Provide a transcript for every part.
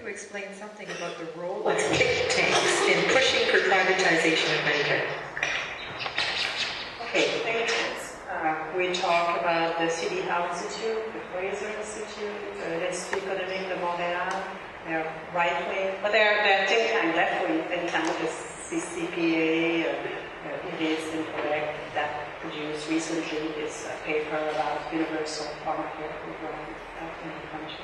you explain something about the role of think tanks in pushing for privatization of Medicare? Okay, think tanks. We talk about the City House Institute, the Fraser Institute, l'Institut économique de Montréal. They're right-wing, but they're think tank, left-wing think tank, the CCPA, it is incorrect, that produced recently this paper about universal pharmacare program in the country.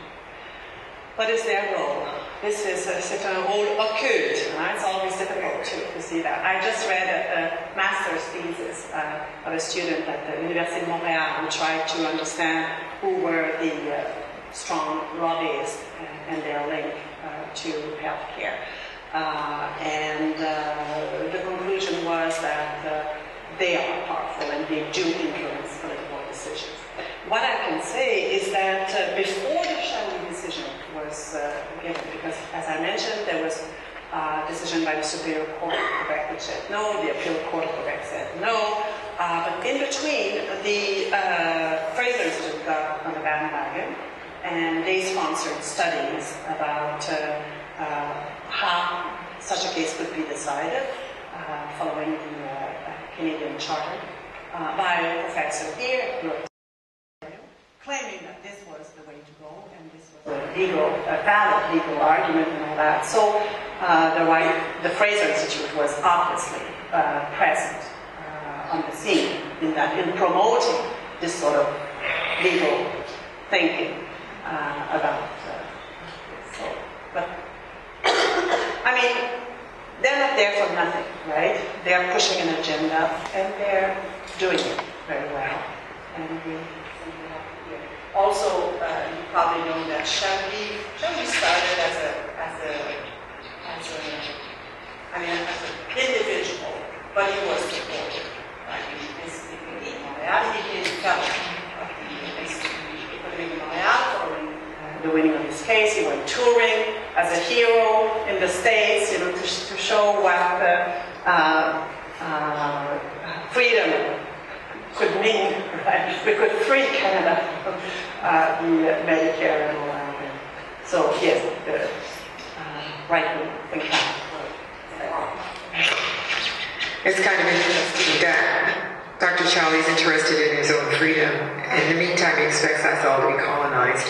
What is their role? This is un rôle occulte. It's always difficult to see that. I just read a master's thesis of a student at the University of Montréal who tried to understand who were the strong lobbyists and their link to healthcare. And the conclusion was that they are powerful and they do influence political decisions. What I can say is that before the Chaoulli decision was given, because as I mentioned, there was a decision by the Superior Court of Quebec which said no, the Appeal Court of Quebec said no, but in between, the Fraser Institute got on the bandwagon, and they sponsored studies about how such a case could be decided following the Canadian Charter by a professor here at Guelph, claiming that this was the way to go and this was a valid legal argument and all that. So the Fraser Institute was obviously present on the scene in promoting this sort of legal thinking about this. So, but I mean, they're not there for nothing, right? They're pushing an agenda and they're doing it very well. And we also, you probably know that Chaoulli started as an individual, but he was supported. Right? He did fellowship of the Institut économique de Montréal following the winning of his case. He went touring as a hero in the States, to show what freedom could mean, right? We could free Canada from the Medicare and all that. So yes, the right-wing think tank. It's kind of interesting that Dr. Chaoulli's interested in his own freedom. In the meantime, he expects us all to be colonized.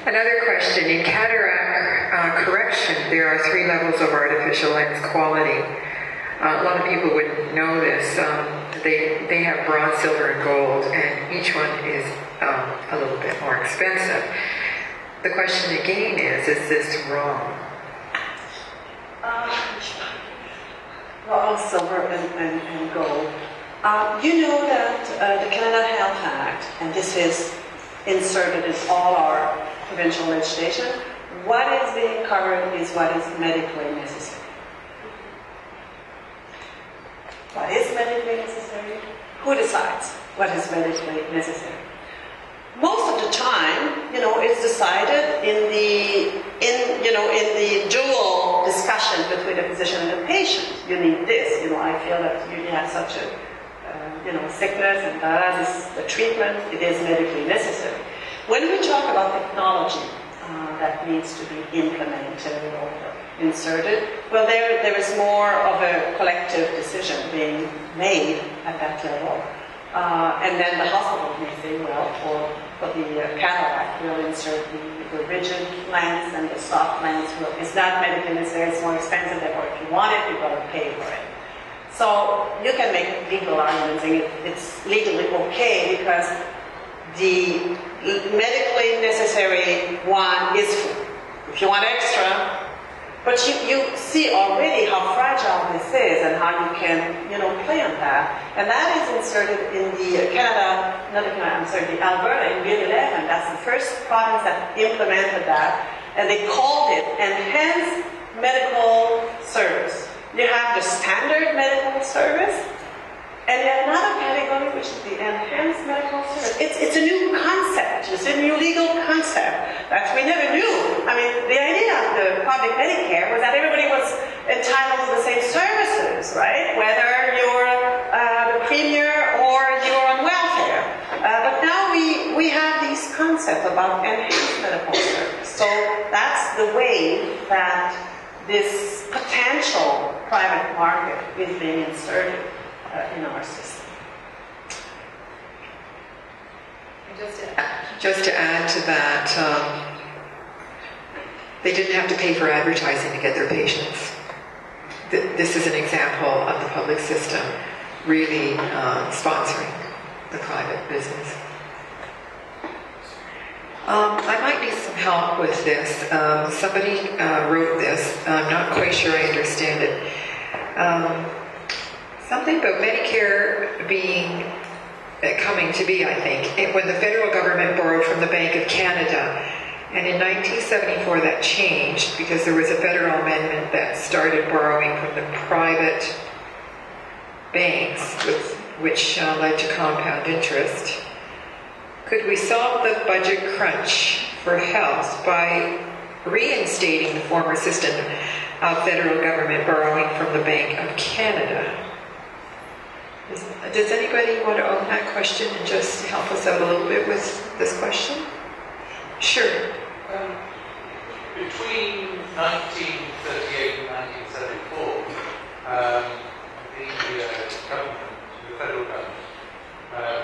Another question. In cataract correction, there are 3 levels of artificial lens quality. A lot of people wouldn't know this. They have bronze, silver, and gold, and each one is a little bit more expensive. The question again is this wrong? Well, silver and gold. You know that the Canada Health Act, and this is inserted in all our provincial legislation, what is being covered is what is medically necessary. What is medically necessary? Who decides what is medically necessary? Most of the time, it's decided in the dual discussion between the physician and the patient. You need this. I feel that you have such a sickness and this is the treatment. It is medically necessary. When we talk about technology that needs to be implemented or inserted, well, there is more of a collective decision being made at that level. And then the hospital may say, well, for the cataract, we'll insert the rigid lens and the soft lens. It's not medically necessary, it's more expensive, therefore if you want it, you've got to pay for it. So you can make legal arguments saying it's legally okay because the medically necessary one is free. If you want extra, but you see already how fragile this is and how you can, play on that. And that is inserted in the the Alberta in 2011. That's the first province that implemented that. And they called it Enhanced Medical Service. You have the standard medical service, and you have another category which is the enhanced medical service. It's a new concept. It's a new legal concept that we never knew. I mean, the idea of the public Medicare was that everybody was entitled to the same services, right? Whether you're the premier or you're on welfare. But now we have these concepts about enhanced medical service. the way that this potential private market is being inserted in our system. Just to add to that, they didn't have to pay for advertising to get their patients. This is an example of the public system really sponsoring the private business. I might need some help with this. Somebody wrote this. I'm not quite sure I understand it. Something about Medicare being coming to be, I think, when the federal government borrowed from the Bank of Canada. And in 1974 that changed because there was a federal amendment that started borrowing from the private banks, which led to compound interest. Could we solve the budget crunch for health by reinstating the former system of federal government borrowing from the Bank of Canada? Does anybody want to own that question and just help us out a little bit with this question? Sure. Between 1938 and 1974, the federal government,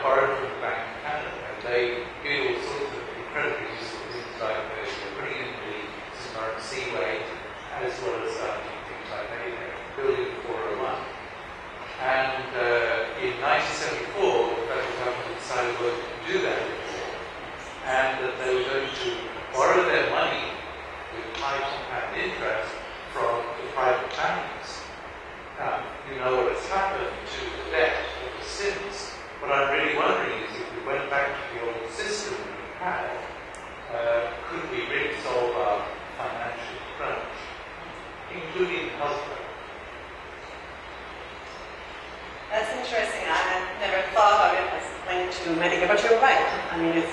borrowed from the Bank of Canada. They did all sorts of incredibly useful things like putting in the St. Seaway, as well as things like building 401. And in 1974, the federal government decided to do that before, and that they were going to borrow their money with high compound interest from the private banks. Now, you know what has happened to the debt ever since. What I'm really wondering is if we went back to the old system we had, could we really solve our financial crunch, including healthcare? That's interesting. I had never thought of it as linked to Medicare, but you're right. I mean,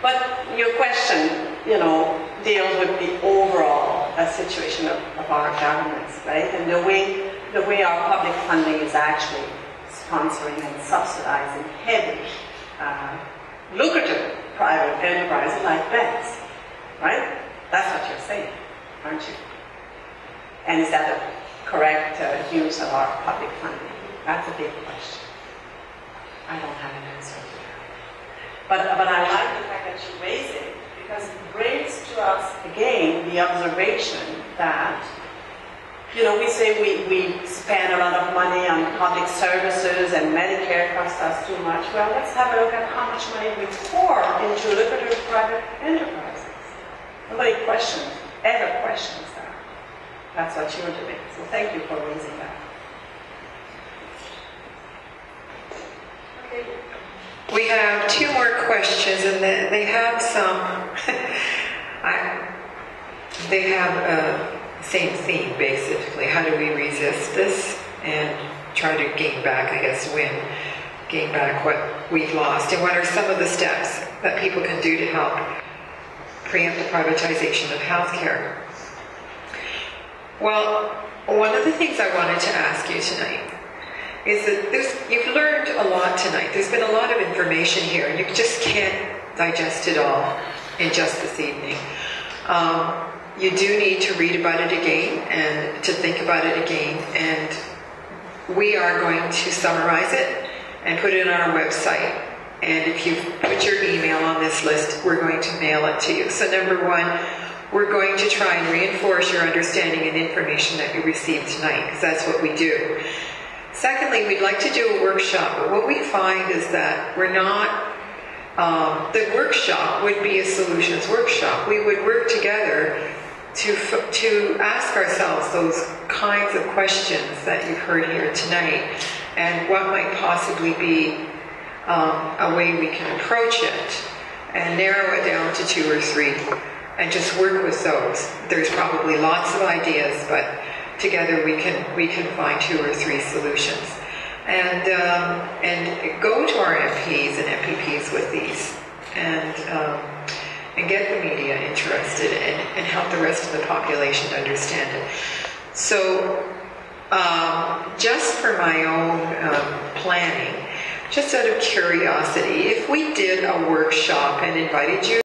but your question, deals with the overall situation of our governments, right? And the way our public funding is actually sponsoring and subsidizing heavy, lucrative private enterprises like banks, right? That's what you're saying, aren't you? And is that a correct use of our public funding? That's a big question. I don't have an answer to that. But I like the fact that you raise it, because it brings to us again the observation that, we say we spend a lot of money on public services and Medicare costs us too much. Well, let's have a look at how much money we pour into lucrative private enterprises. Nobody ever questions that. That's what you're doing. So thank you for raising that. We have two more questions, and they have some. They have a same theme, basically. How do we resist this and try to gain back, gain back what we've lost? And what are some of the steps that people can do to help preempt the privatization of healthcare? Well, one of the things I wanted to ask you tonight is that you've learned a lot tonight. There's been a lot of information here, and you just can't digest it all in just this evening. You do need to read about it again and to think about it again, and we are going to summarize it and put it on our website. And if you put your email on this list, we're going to mail it to you. So number one, we're going to try and reinforce your understanding and information that you received tonight, because that's what we do. Secondly, we'd like to do a workshop, but what we find is that we're not, the workshop would be a solutions workshop. We would work together to ask ourselves those kinds of questions that you've heard here tonight, and what might possibly be a way we can approach it, and narrow it down to 2 or 3, and just work with those. There's probably lots of ideas, but together we can find 2 or 3 solutions, and go to our MPs and MPPs with these, and get the media interested, and help the rest of the population to understand it. So just for my own planning, just out of curiosity, if we did a workshop and invited you